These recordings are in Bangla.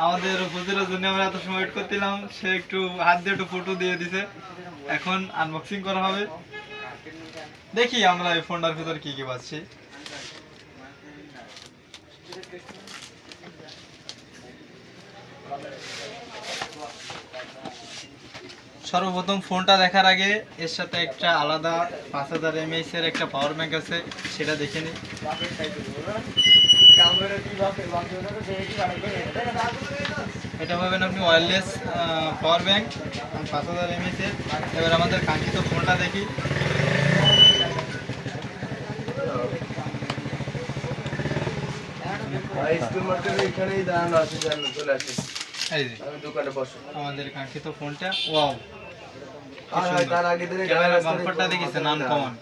আমাদের হুজুরের জন্য আমরা এত সময় ওয়েট করছিলাম, সে একটু হাত দিয়ে একটু ফটো দিয়ে দিছে। এখন আনবক্সিং করা হবে। দেখি আমরা এই ফোনটার ভিতর কি কি পাচ্ছি। সর্বপ্রথম ফোনটা দেখার আগে এর সাথে একটা আলাদা 5000 mAh এর একটা পাওয়ার ব্যাংক আছে, সেটা দেখে নিই। এটা পাবেন আপনি ওয়্যারলেস পাওয়ার ব্যাংক 5000 mAh এর। এবার আমাদের কাঙ্ক্ষিত ফোনটা দেখি। আমাদের কাঙ্ক্ষিত ফোনটা, ওয়াও, বাম্পারটা দেখেছেন আনকমন।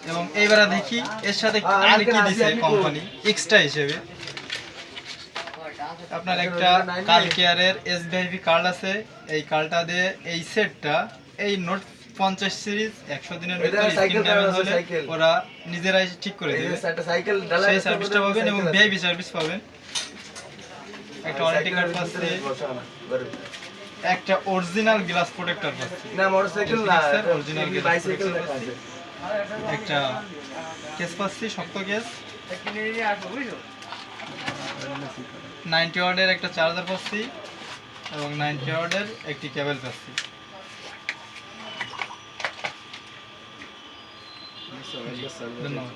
এবং এইবারে দেখি এর সাথে আর কি দিছে কোম্পানি এক্সট্রা হিসেবে। আপনার একটা কাল কেয়ারের এসবিআইপি কার্ড আছে, এই কার্ডটা দিয়ে এই সেটটা, এই নোট 50 সিরিজ 100 দিনের ভিতরে স্ক্রিন ড্যামেজ হলে ওরা নিজেরাই ঠিক করে দেবে, সেই সার্ভিসটা পাবেন এবং ভিআইপি সার্ভিস পাবেন। একটা ওয়ারেন্টি কার্ড পাচ্ছে, একটা অরিজিনাল গ্লাস প্রোটেক্টর পাচ্ছি, না মোটরসাইকেল না, অরিজিনাল বাইসাইকেল আছে, একটা কেস পাচ্ছি, শক্ত কেস, 90 ওয়াটের একটা চার্জার পাচ্ছি এবং 90 ওয়াটের একটি কেবল পাচ্ছি। ধন্যবাদ।